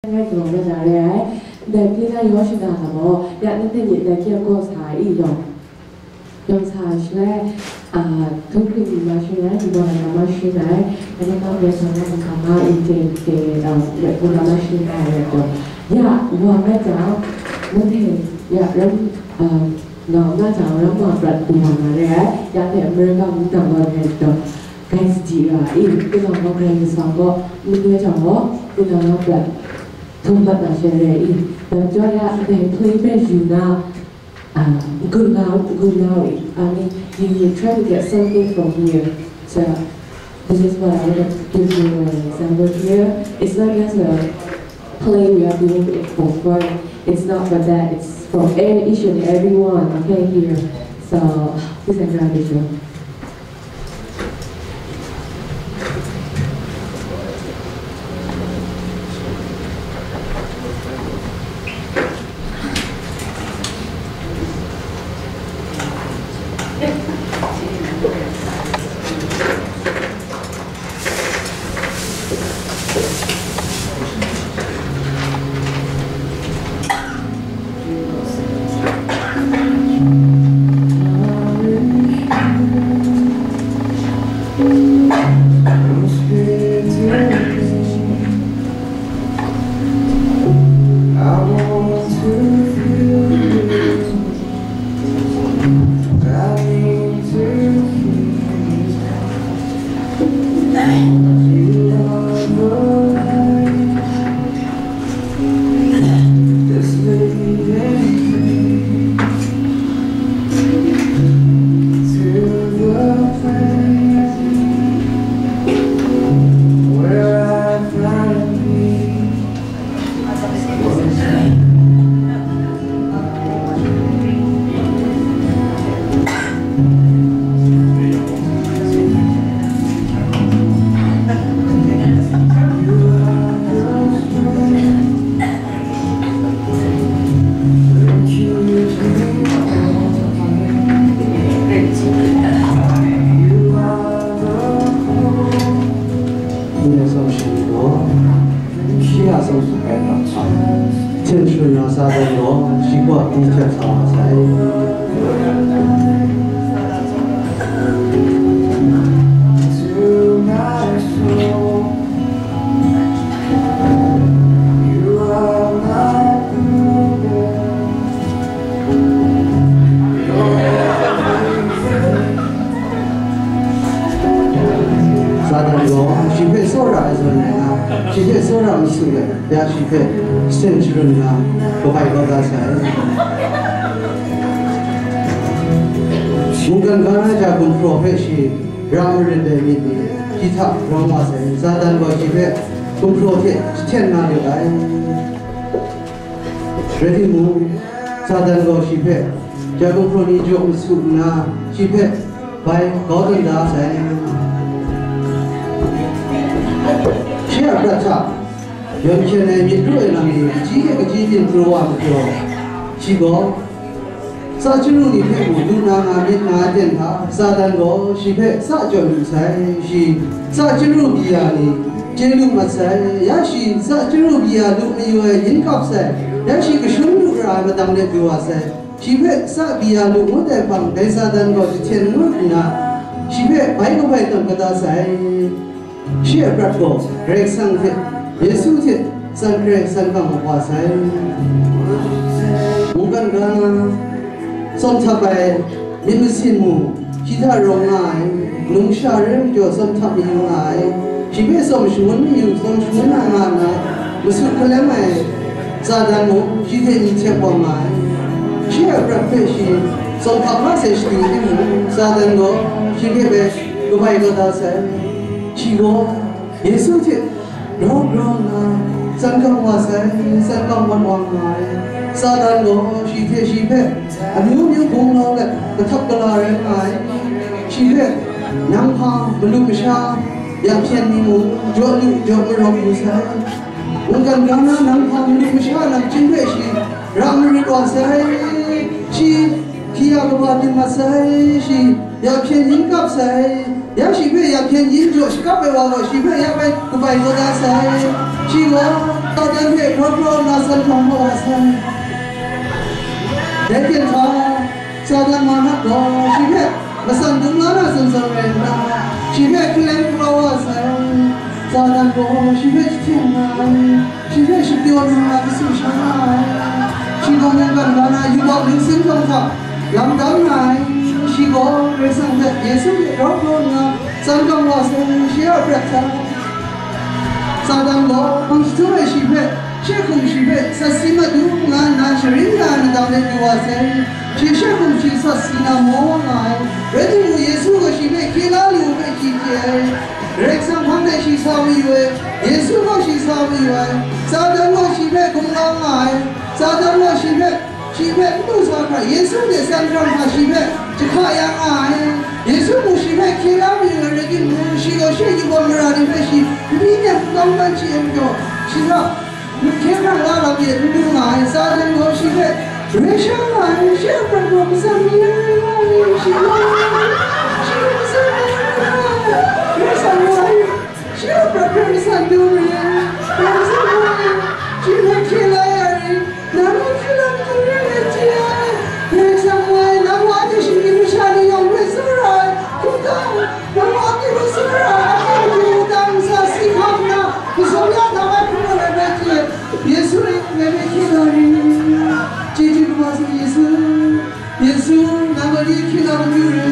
ngay từ bây giờ đấy để khi ta có chuyện nào mà nhận đến thì để kia cô xài ý rồi用茶咧通過馬船咧，如果係馬船咧，咁樣嘅時候咧，咁啊，以前嘅日本馬船係就，呀，我咧就冇聽，呀，咁nó就rất là bật buồn mà đấy, ya thì mình không tập vào hết được, cái gì là ít, cái nào có cái gì sao có, mình đưa cho nó, cái nào nó bật, thông bật là sẽ để ít, để cho ya để play bass you now. Good now. I mean, you try to get something from here. So this is what I want to give you an example here. It's not just a play we are doing it for fun. It's not for that. It's for each and everyone. Okay, here. So please enjoy the show. Mungkin karena jagung profesi ramai dari kita ramai saya sadan bagi kita kumprofesi cina juga. Jadi mu sadan bagi kita jagung profesi jauh sunnah kita baik kau tidak saya. Siapa baca yang cina itu lagi jika kejadian keluar itu siapa 사주로 니페 모두나 아멘 나젠다 사단고 시페 사존 사이시 사주로 비야니 제루 마사이 야시 사주로 비야 루미웨 인캅세 야시 그 슌루라 마당레 두와세 시페 사비야 루모데 방 대사단고 지첸누나 시페 바이고 바이던 거다사이 시에 브라고 그렉상테 예수테 산크레 산강 와사이 뭔가 Som tabai nimusinmu kita rongai nungshare jo som tabi ngai sibe som shmun yu som shmun ngana musul kalamai sadanu jide ni chepo mai chia prapeshi som tabla se shti mu sadango sibe be gobai go da se chigo yesu che no rona sangam wa sai sangam wa ngai 사단고 시페 아니오면 공로가 그탑글라를 아이 시페 양파 블루샤 양편니모 조루 조르로 무사 뭔가 가나 양파 블루샤 남친베시 라무리 와사이 시 기아가 마사이 시 양편 인갑사이 양시페 양편 인조 시카베 와고 시페 양바이 구바이 고다사이 시고 Đơn vị pro là sân phòng bộ sân để tiền cho thân mà hát có chỉ biết là sân đúng là sân sân về na chỉ biết lên pro sân cho thân bộ chỉ biết thiên này chỉ biết chỉ tiêu là cái sự sáng này chỉ có những gần đó là yêu cầu những sinh không thật làm đấng này chỉ có để sang thật Giêsu để đó luôn là sân công là sân chỉ ở việt nam sa dan lo ang story shi phe she khum shi phe sa si ma du nga na shri ya na da le du wa se she she khum shi sa si na mo ngai re tu Yesu ko shi phe ki la lu phe ki je rek sam phang de shi sa wi we Yesu ko shi sa wi we sa dan lo shi phe kum la ngai sa dan lo shi phe tu sa kha Yesu de san ram ha shi phe chi kha ya ngai Yesu ko shi phe ki la wi we re ki mu shi ko shi ki ko mra ni phe shi你呢？刚刚去研究，是吧？你看看拉了别人来，啥人我是个，没上来，下边我不上面来，是吧？是不是？没上来，下边不上丢人，不上来，只能起来而已，哪能起来就人家？没上来，那我就是你们家里有没事儿？不当，那我给你事儿啊。Yesu meme kinari, Jeju kuasa Yesu nangoli kinari mure,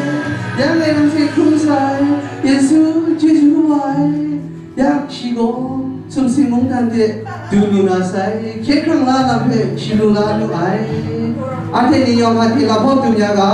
yang lain se kumsai, Yesu Jeju kuai, yang shigo sumsi mungtande dulu nasai, kekrang la lampe shilu la lu ai, ate ni yang hati lapor dunia ga.